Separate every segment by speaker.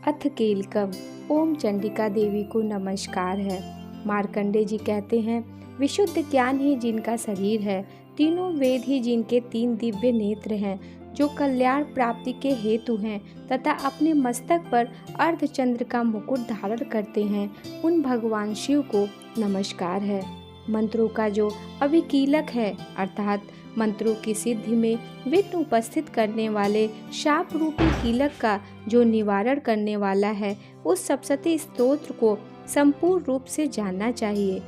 Speaker 1: अथ कीलकम। ओम चंडिका देवी को नमस्कार है। मार्कंडे जी कहते हैं, विशुद्ध ज्ञान ही जिनका शरीर है, तीनों वेद ही जिनके तीन दिव्य नेत्र हैं, जो कल्याण प्राप्ति के हेतु हैं तथा अपने मस्तक पर अर्धचंद्र का मुकुट धारण करते हैं, उन भगवान शिव को नमस्कार है। मंत्रों का जो अभिकीलक है, अर्थात मंत्रों की सिद्धि में विघ्न उपस्थित करने वाले शाप रूपी कीलक का जो निवारण करने वाला है, उस सप्तशती स्तोत्र को संपूर्ण रूप से जानना चाहिए।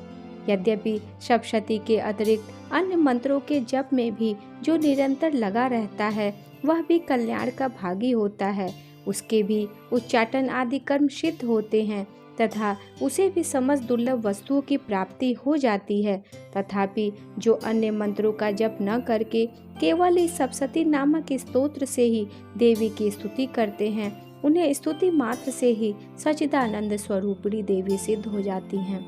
Speaker 1: यद्यपि सप्तशती के अतिरिक्त अन्य मंत्रों के जप में भी जो निरंतर लगा रहता है, वह भी कल्याण का भागी होता है। उसके भी उच्चाटन आदि कर्म सिद्ध होते हैं तथा उसे भी समस्त दुर्लभ वस्तुओं की प्राप्ति हो जाती है। तथापि जो अन्य मंत्रों का जप न करके केवल इस सप्तशती नामक स्तोत्र से ही देवी की स्तुति करते हैं, उन्हें स्तुति मात्र से ही सच्चिदानंद स्वरूपिणी देवी सिद्ध हो जाती हैं।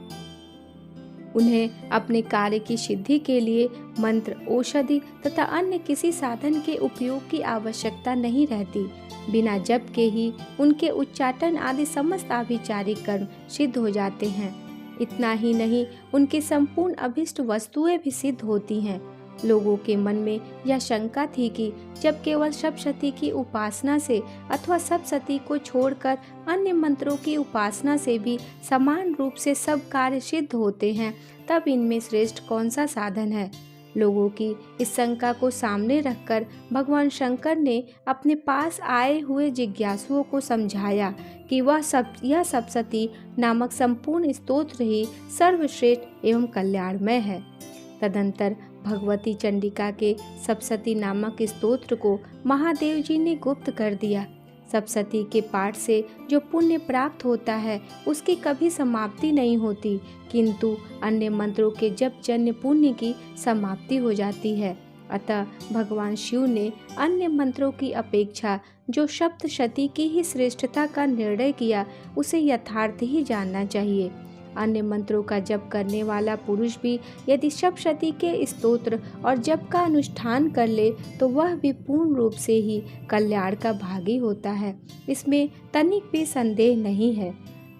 Speaker 1: उन्हें अपने कार्य की सिद्धि के लिए मंत्र, औषधि तथा अन्य किसी साधन के उपयोग की आवश्यकता नहीं रहती। बिना जप के ही उनके उच्चाटन आदि समस्त आभिचारिक कर्म सिद्ध हो जाते हैं। इतना ही नहीं, उनकी संपूर्ण अभिष्ट वस्तुएं भी सिद्ध होती हैं। लोगों के मन में यह शंका थी कि जब केवल सप्तशती की उपासना से अथवा सप्तशती को छोड़कर अन्य मंत्रों की उपासना से भी समान रूप से सब कार्य सिद्ध होते हैं, तब इनमें श्रेष्ठ कौन सा साधन है। लोगों की इस शंका को सामने रखकर भगवान शंकर ने अपने पास आए हुए जिज्ञासुओं को समझाया कि यह सप्तशती नामक संपूर्ण स्तोत्र ही सर्वश्रेष्ठ एवं कल्याणमय है। तदंतर भगवती चंडिका के सप्तशती नामक स्तोत्र को महादेव जी ने गुप्त कर दिया। सप्तशती के पाठ से जो पुण्य प्राप्त होता है, उसकी कभी समाप्ति नहीं होती, किंतु अन्य मंत्रों के जप जन्य पुण्य की समाप्ति हो जाती है। अतः भगवान शिव ने अन्य मंत्रों की अपेक्षा जो सप्तशती की ही श्रेष्ठता का निर्णय किया, उसे यथार्थ ही जानना चाहिए। अन्य मंत्रों का जप करने वाला पुरुष भी यदि सप्तशती के स्तोत्र और जप का अनुष्ठान कर ले, तो वह भी पूर्ण रूप से ही कल्याण का भागी होता है। इसमें तनिक भी संदेह नहीं है।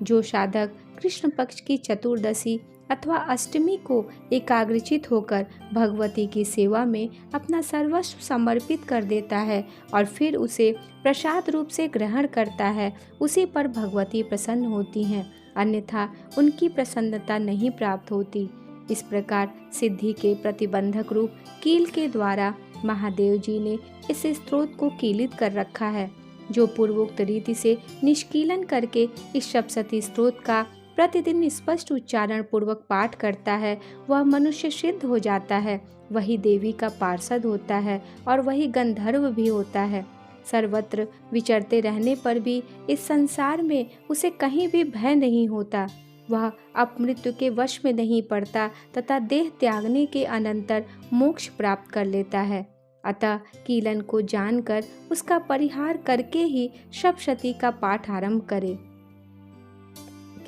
Speaker 1: जो साधक कृष्ण पक्ष की चतुर्दशी अथवा अष्टमी को एकाग्रचित होकर भगवती की सेवा में अपना सर्वस्व समर्पित कर देता है और फिर उसे प्रसाद रूप से ग्रहण करता है, उसी पर भगवती प्रसन्न होती हैं, अन्यथा उनकी प्रसन्नता नहीं प्राप्त होती। इस प्रकार सिद्धि के प्रतिबंधक रूप कील के द्वारा महादेव जी ने इस स्त्रोत को कीलित कर रखा है। जो पूर्वोक्त रीति से निष्कीलन करके इस सप्तशती स्त्रोत का प्रतिदिन स्पष्ट उच्चारण पूर्वक पाठ करता है, वह मनुष्य सिद्ध हो जाता है, वही देवी का पार्षद होता है और वही गंधर्व भी होता है। सर्वत्र विचरते रहने पर भी इस संसार में उसे कहीं भी भय नहीं होता। वह अपमृत्यु के वश में नहीं पड़ता तथा देह त्यागने के अनंतर मोक्ष प्राप्त कर लेता है। अतः कीलन को जानकर उसका परिहार करके ही सप्तशती का पाठ आरंभ करे।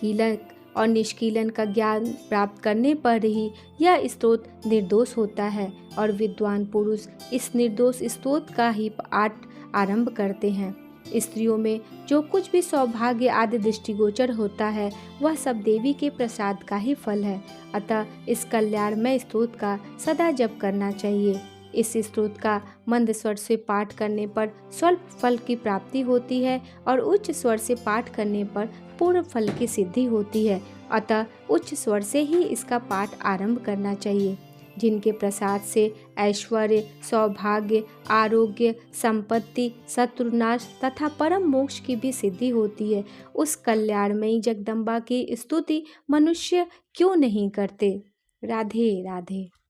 Speaker 1: कीलक और निष्कीलन का ज्ञान प्राप्त करने पर ही यह स्तोत्र निर्दोष होता है और विद्वान पुरुष इस निर्दोष स्तोत्र का ही पाठ आरंभ करते हैं। स्त्रियों में जो कुछ भी सौभाग्य आदि दृष्टिगोचर होता है, वह सब देवी के प्रसाद का ही फल है। अतः इस कल्याणमय स्तोत्र का सदा जप करना चाहिए। इस स्तोत्र का मंद स्वर से पाठ करने पर स्वल्प फल की प्राप्ति होती है और उच्च स्वर से पाठ करने पर पूर्ण फल की सिद्धि होती है। अतः उच्च स्वर से ही इसका पाठ आरंभ करना चाहिए। जिनके प्रसाद से ऐश्वर्य, सौभाग्य, आरोग्य, संपत्ति, शत्रुनाश तथा परम मोक्ष की भी सिद्धि होती है, उस कल्याणमयी जगदम्बा की स्तुति मनुष्य क्यों नहीं करते। राधे राधे।